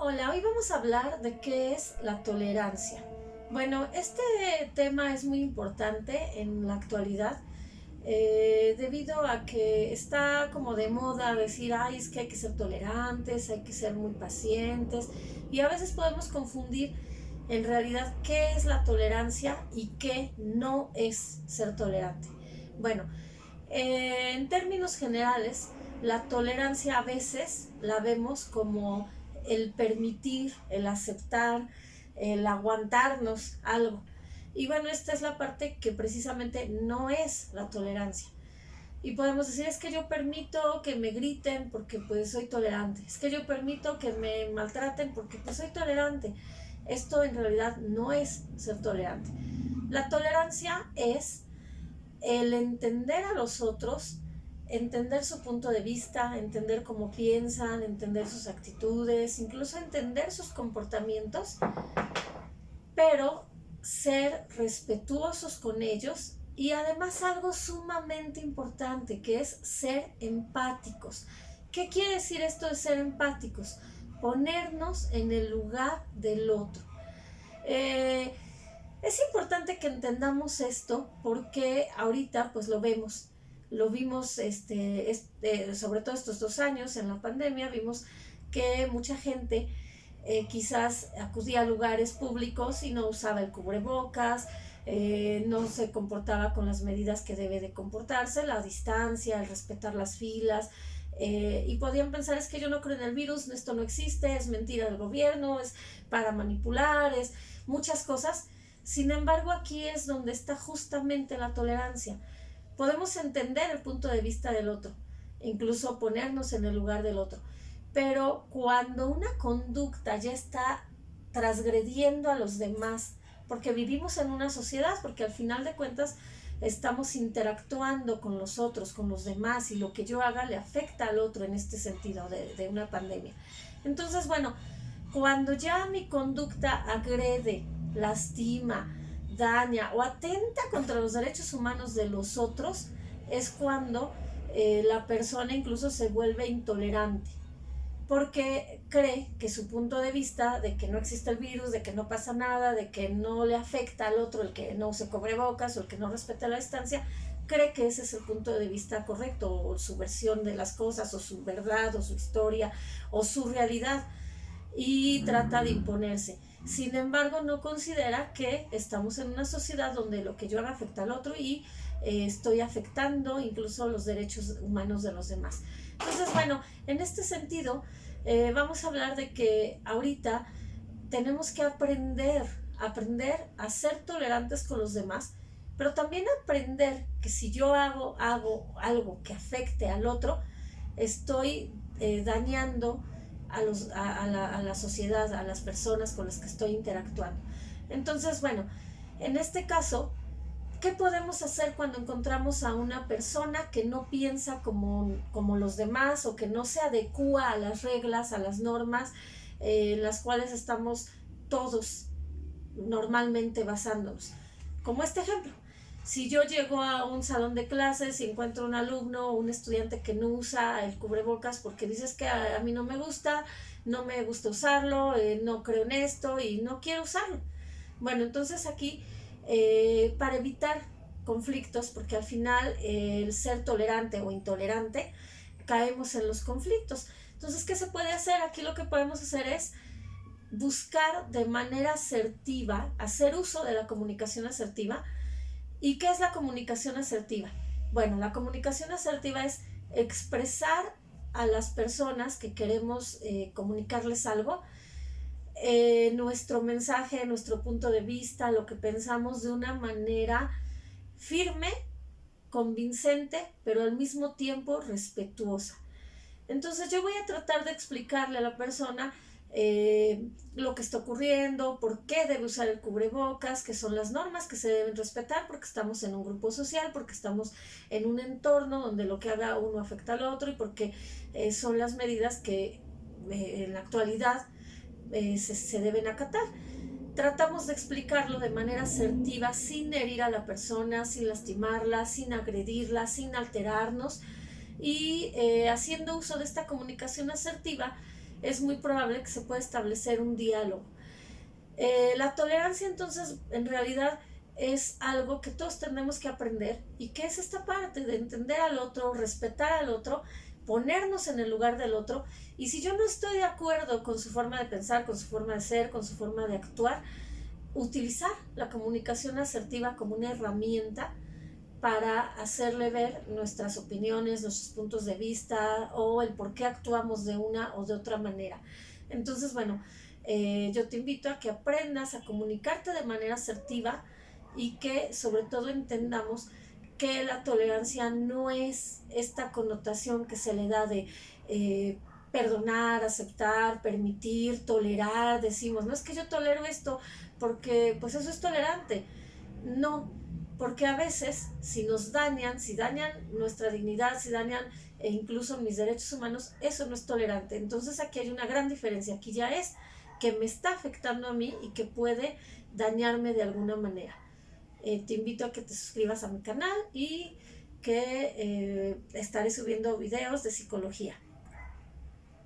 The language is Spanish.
Hola, hoy vamos a hablar de qué es la tolerancia. Bueno, este tema es muy importante en la actualidad debido a que está como de moda decir, ay, es que hay que ser tolerantes, hay que ser muy pacientes y a veces podemos confundir en realidad qué es la tolerancia y qué no es ser tolerante. Bueno, en términos generales, la tolerancia a veces la vemos como el permitir, el aceptar, el aguantarnos algo. Y bueno, esta es la parte que precisamente no es la tolerancia. Y podemos decir, es que yo permito que me griten porque pues soy tolerante. Es que yo permito que me maltraten porque pues soy tolerante. Esto en realidad no es ser tolerante. La tolerancia es el entender a los otros, entender su punto de vista, entender cómo piensan, entender sus actitudes, incluso entender sus comportamientos, pero ser respetuosos con ellos y además algo sumamente importante que es ser empáticos. ¿Qué quiere decir esto de ser empáticos? Ponernos en el lugar del otro. Es importante que entendamos esto porque ahorita pues lo vimos sobre todo estos 2 años en la pandemia, vimos que mucha gente quizás acudía a lugares públicos y no usaba el cubrebocas, no se comportaba con las medidas que debe de comportarse, la distancia, el respetar las filas, y podían pensar, es que yo no creo en el virus, esto no existe, es mentira del gobierno, es para manipular, es muchas cosas. Sin embargo, aquí es donde está justamente la tolerancia. Podemos entender el punto de vista del otro, incluso ponernos en el lugar del otro, pero cuando una conducta ya está transgrediendo a los demás, porque vivimos en una sociedad, porque al final de cuentas estamos interactuando con los otros, con los demás, y lo que yo haga le afecta al otro en este sentido de una pandemia. Entonces, bueno, cuando ya mi conducta agrede, lastima, daña o atenta contra los derechos humanos de los otros, es cuando la persona incluso se vuelve intolerante porque cree que su punto de vista de que no existe el virus, de que no pasa nada, de que no le afecta al otro el que no se cubrebocas o el que no respeta la distancia, cree que ese es el punto de vista correcto o su versión de las cosas o su verdad o su historia o su realidad y trata de imponerse. Sin embargo, no considera que estamos en una sociedad donde lo que yo haga afecta al otro y estoy afectando incluso los derechos humanos de los demás. Entonces, bueno, en este sentido, vamos a hablar de que ahorita tenemos que aprender a ser tolerantes con los demás, pero también aprender que si yo hago algo que afecte al otro, estoy dañando a la sociedad, a las personas con las que estoy interactuando. Entonces, bueno, en este caso, ¿qué podemos hacer cuando encontramos a una persona que no piensa como los demás o que no se adecúa a las reglas, a las normas en las cuales estamos todos normalmente basándonos? Como este ejemplo. Si yo llego a un salón de clases y encuentro un alumno o un estudiante que no usa el cubrebocas porque dices que a mí no me gusta usarlo, no creo en esto y no quiero usarlo. Bueno, entonces aquí, para evitar conflictos, porque al final el ser tolerante o intolerante, caemos en los conflictos. Entonces, ¿qué se puede hacer? Aquí lo que podemos hacer es buscar de manera asertiva, hacer uso de la comunicación asertiva. ¿Y qué es la comunicación asertiva? Bueno, la comunicación asertiva es expresar a las personas que queremos comunicarles algo, nuestro mensaje, nuestro punto de vista, lo que pensamos de una manera firme, convincente, pero al mismo tiempo respetuosa. Entonces yo voy a tratar de explicarle a la persona lo que está ocurriendo, por qué debe usar el cubrebocas, qué son las normas que se deben respetar, porque estamos en un grupo social, porque estamos en un entorno donde lo que haga uno afecta al otro y porque son las medidas que en la actualidad se deben acatar. Tratamos de explicarlo de manera asertiva, sin herir a la persona, sin lastimarla, sin agredirla, sin alterarnos y haciendo uso de esta comunicación asertiva, es muy probable que se pueda establecer un diálogo. La tolerancia entonces en realidad es algo que todos tenemos que aprender, y que es esta parte de entender al otro, respetar al otro, ponernos en el lugar del otro, y si yo no estoy de acuerdo con su forma de pensar, con su forma de ser, con su forma de actuar, utilizar la comunicación asertiva como una herramienta para hacerle ver nuestras opiniones, nuestros puntos de vista o el por qué actuamos de una o de otra manera. Entonces, bueno, yo te invito a que aprendas a comunicarte de manera asertiva, y que sobre todo entendamos que la tolerancia no es esta connotación que se le da de perdonar, aceptar, permitir, tolerar. Decimos, no es que yo tolero esto porque pues eso es tolerante. No, porque a veces si nos dañan, si dañan nuestra dignidad, si dañan incluso mis derechos humanos, eso no es tolerante. Entonces aquí hay una gran diferencia. Aquí ya es que me está afectando a mí y que puede dañarme de alguna manera. Te invito a que te suscribas a mi canal, y que estaré subiendo videos de psicología.